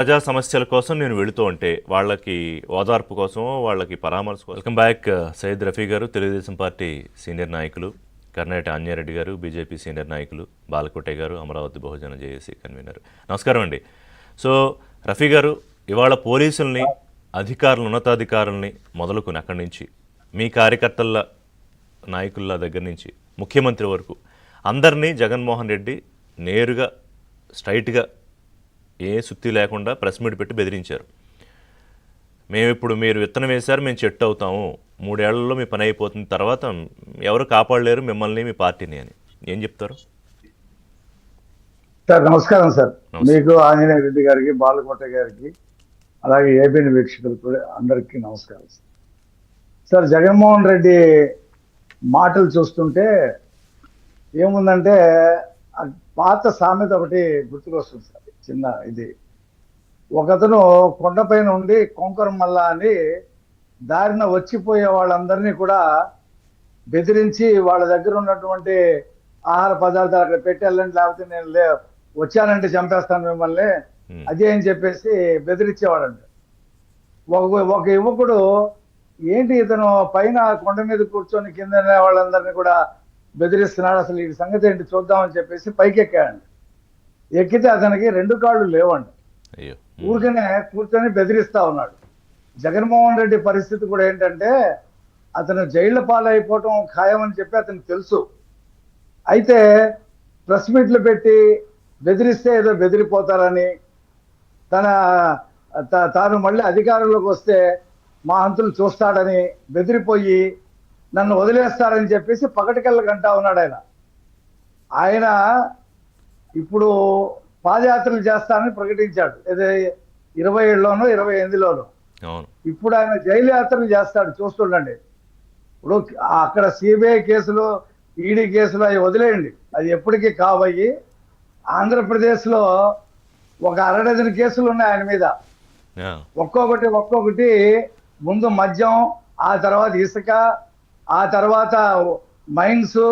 ప్రజా సమస్యల కోసం నేను వెళుతూ ఉంటే వాళ్ళకి ఓదార్పు కోసం, వాళ్ళకి పరామర్శ కోసం. వెల్కమ్ బ్యాక్ సయ్యద్ రఫీ గారు, తెలుగుదేశం పార్టీ సీనియర్ నాయకులు, కర్ణాటక ఆంజనేయరెడ్డి గారు, బీజేపీ సీనియర్ నాయకులు, బాలకోటే గారు, అమరావతి బహుజన జేఏసీ కన్వీనర్. నమస్కారం అండి. సో రఫీ గారు, ఇవాళ పోలీసుల్ని, అధికారులు, ఉన్నతాధికారుల్ని మొదలుకొని అక్కడి నుంచి మీ కార్యకర్తల నాయకుల దగ్గర నుంచి ముఖ్యమంత్రి వరకు అందరినీ జగన్మోహన్ రెడ్డి నేరుగా స్ట్రైట్గా ఏ సుత్తి లేకుండా ప్రెస్ మీట్ పెట్టి బెదిరించారు. మేము ఇప్పుడు మీరు విత్తనం వేశారు, మేము చెట్టు అవుతాము, 3 ఏళ్లలో మీ పని అయిపోతుంది, తర్వాత ఎవరు కాపాడలేరు మిమ్మల్ని, మీ పార్టీని అని ఏం చెప్తారు? సార్ నమస్కారం సార్. మీకు, ఆంజనేయ రెడ్డి గారికి, బాలకోట గారికి, అలాగే ఏబిఎన్ వీక్షకులకు కూడా అందరికీ నమస్కారం సార్. జగన్మోహన్ రెడ్డి మాటలు చూస్తుంటే ఏముందంటే పాత సామెత ఒకటి గుర్తుకొస్తుంది సార్. చిన్న ఇది, ఒకతను కొండపైన ఉండి కొంకర మల్లా అని దారిన వచ్చిపోయే వాళ్ళందరినీ కూడా బెదిరించి వాళ్ళ దగ్గర ఉన్నటువంటి ఆహార పదార్థాలు అక్కడ పెట్టి వెళ్ళండి, లేకపోతే నేను వచ్చానంటే చంపేస్తాను మిమ్మల్ని, అదే అని చెప్పేసి బెదిరించేవాడంట. ఒక యువకుడు ఏంటి ఇతను పైన కొండ మీద కూర్చొని కింద వాళ్ళందరినీ కూడా బెదిరిస్తున్నాడు, అసలు ఈ సంగతి ఏంటి చూద్దామని చెప్పేసి పైకి ఎక్కాడండి. ఎక్కితే అతనికి 2 కాళ్ళు లేవండి, ఊరికనే కూర్చొని బెదిరిస్తా ఉన్నాడు. జగన్మోహన్ రెడ్డి పరిస్థితి కూడా ఏంటంటే అతను జైళ్ల పాలైపోవటం ఖాయమని చెప్పి అతనికి తెలుసు. అయితే ప్రెస్ మీట్లు పెట్టి బెదిరిస్తే ఏదో బెదిరిపోతారని, తాను మళ్ళీ అధికారంలోకి వస్తే మా హంతులు చూస్తాడని బెదిరిపోయి నన్ను వదిలేస్తారని చెప్పేసి పగటికల్లా ఉన్నాడు ఆయన ఇప్పుడు పాదయాత్రలు చేస్తానని ప్రకటించాడు. 27లోనో 28లోనో. ఇప్పుడు ఆయన జైలు యాత్రలు చేస్తాడు, చూస్తుండండి. ఇప్పుడు అక్కడ సిబిఐ కేసులు, ఈడీ కేసులు అవి వదిలేయండి, అది ఎప్పటికీ కావయ్యి. ఆంధ్రప్రదేశ్లో ఒక 6 డజన్ కేసులు ఉన్నాయి ఆయన మీద. ఒక్కొక్కటి ముందు మద్యం, ఆ తర్వాత ఇసుక, ఆ తర్వాత మైన్స్,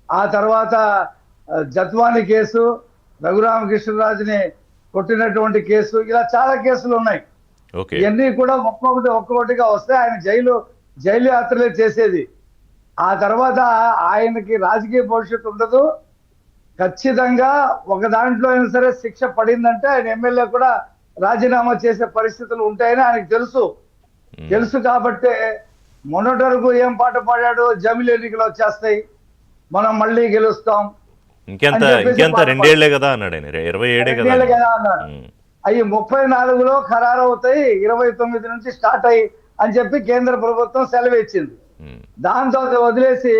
ఆ తర్వాత జత్వాని కేసు, రఘురామకృష్ణరాజుని కొట్టినటువంటి కేసు, ఇలా చాలా కేసులు ఉన్నాయి. ఇవన్నీ కూడా ఒక్కొక్కటిగా వస్తే ఆయన జైలు యాత్రలే చేసేది. ఆ తర్వాత ఆయనకి రాజకీయ భవిష్యత్తు ఉండదు. ఖచ్చితంగా ఒక దాంట్లో అయినా సరే శిక్ష పడిందంటే ఆయన ఎమ్మెల్యే కూడా రాజీనామా చేసే పరిస్థితులు ఉంటాయని ఆయనకు తెలుసు. కాబట్టే మొన్నటి వరకు ఏం పాట పాడాడు, జమిలి ఎన్నికలు వచ్చేస్తాయి, మనం మళ్ళీ గెలుస్తాం, ఇంకెంత 2 ఏళ్లే కదా అన్నాడు ఆయన. 27 కదా అన్నాడు. అవి 34లో ఖరారు అవుతాయి, 29 నుంచి స్టార్ట్ అయ్యి అని చెప్పి కేంద్ర ప్రభుత్వం సెలవు ఇచ్చింది. దాంతో వదిలేసి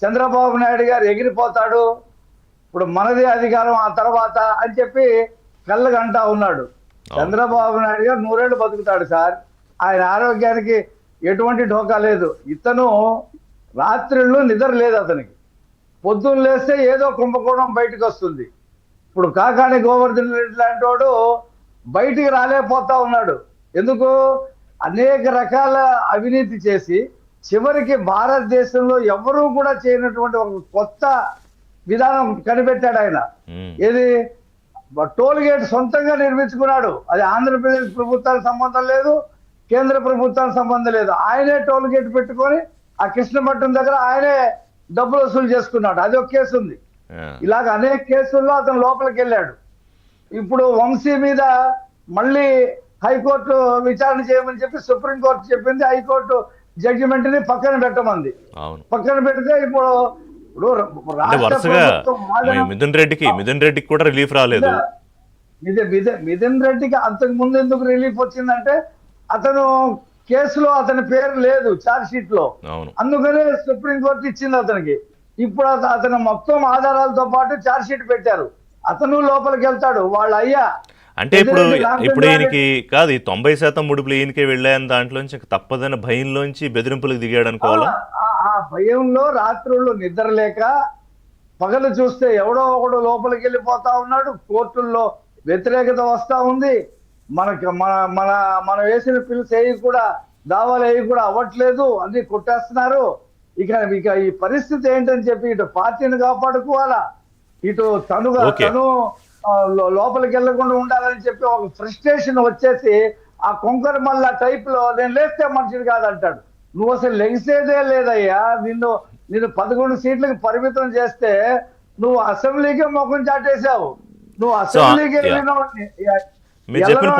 చంద్రబాబు నాయుడు గారు ఎగిరిపోతాడు, ఇప్పుడు మనదే అధికారం ఆ తర్వాత అని చెప్పి కళ్ళగంటా ఉన్నాడు. చంద్రబాబు నాయుడు గారు 100 ఏళ్ళు బతుకుతాడు సార్. ఆయన ఆరోగ్యానికి ఎటువంటి ఢోకా లేదు. ఇతను రాత్రిళ్ళు నిద్ర లేదు అతనికి. పొద్దున్న లేస్తే ఏదో కుంభకోణం బయటకు వస్తుంది. ఇప్పుడు కాకాని గోవర్ధన్ రెడ్డి లాంటి వాడు బయటికి రాలేకపోతా ఉన్నాడు. ఎందుకు? అనేక రకాల అవినీతి చేసి చివరికి భారతదేశంలో ఎవరూ కూడా చేయనటువంటి ఒక కొత్త విధానం కనిపెట్టాడు ఆయన. ఏది? టోల్ గేట్ సొంతంగా నిర్మించుకున్నాడు. అది ఆంధ్రప్రదేశ్ ప్రభుత్వానికి సంబంధం లేదు, కేంద్ర ప్రభుత్వానికి సంబంధం లేదు. ఆయనే టోల్ గేట్ పెట్టుకొని ఆ కృష్ణపట్నం దగ్గర ఆయనే డబ్బులు వసూలు చేసుకున్నాడు. అది ఒక కేసు ఉంది. ఇలాగ అనేక కేసుల్లో అతను లోపలికి వెళ్ళాడు. ఇప్పుడు వంశీ మీద మళ్ళీ హైకోర్టు విచారణ చేయమని చెప్పి సుప్రీంకోర్టు చెప్పింది. హైకోర్టు జడ్జిమెంట్ ని పక్కన పెట్టమంది. పక్కన పెడితే ఇప్పుడు మిథున్ రెడ్డికి కూడా రిలీఫ్ రాలేదు. మిథున్ రెడ్డికి అంతకు ముందు ఎందుకు రిలీఫ్ వచ్చిందంటే అతను కేసులో అతని పేరు లేదు ఛార్జ్ షీట్ లో, అందుకనే సుప్రీంకోర్టు ఇచ్చింది అతనికి. ఇప్పుడు అతను మొత్తం ఆధారాలతో పాటు ఛార్జ్ షీట్ పెట్టారు. అతను లోపలికి వెళ్తాడు. వాళ్ళ అయ్యా అంటే ఇప్పుడు ఈయనకి కాదు, 90% ముడుపులు ఈయనకే వెళ్ళాయని దాంట్లోంచి తప్పదని భయంలోంచి బెదిరింపులకు దిగాడు అనుకోవాలా? ఆ భయంలో రాత్రుళ్ళు నిద్ర లేక పగలు చూస్తే ఎవడో ఒకడు లోపలికి వెళ్ళిపోతా ఉన్నాడు. కోర్టుల్లో వ్యతిరేకత వస్తా ఉంది. మనం వేసిన పిలుసు ఏవి కూడా, దావాలు ఏవి కూడా అవ్వట్లేదు, అన్ని కొట్టేస్తున్నారు. ఇక ఈ పరిస్థితి ఏంటని చెప్పి ఇటు పార్టీని కాపాడుకోవాలా, ఇటు తను లోపలికి వెళ్లకుండా ఉండాలని చెప్పి ఒక ఫ్రస్ట్రేషన్ వచ్చేసి ఆ కొంకర మల్ల టైప్ లో నేను లేస్తే మనిషిని కాదంటాడు. నువ్వు అసలు లెగిసేదే లేదయ్యా. నిన్ను 11 సీట్లకు పరిమితం చేస్తే నువ్వు అసెంబ్లీకే ముఖం చాటేశావు. నువ్వు అసెంబ్లీకి yeah. వెళ్ళిన మీరు చెప్పిన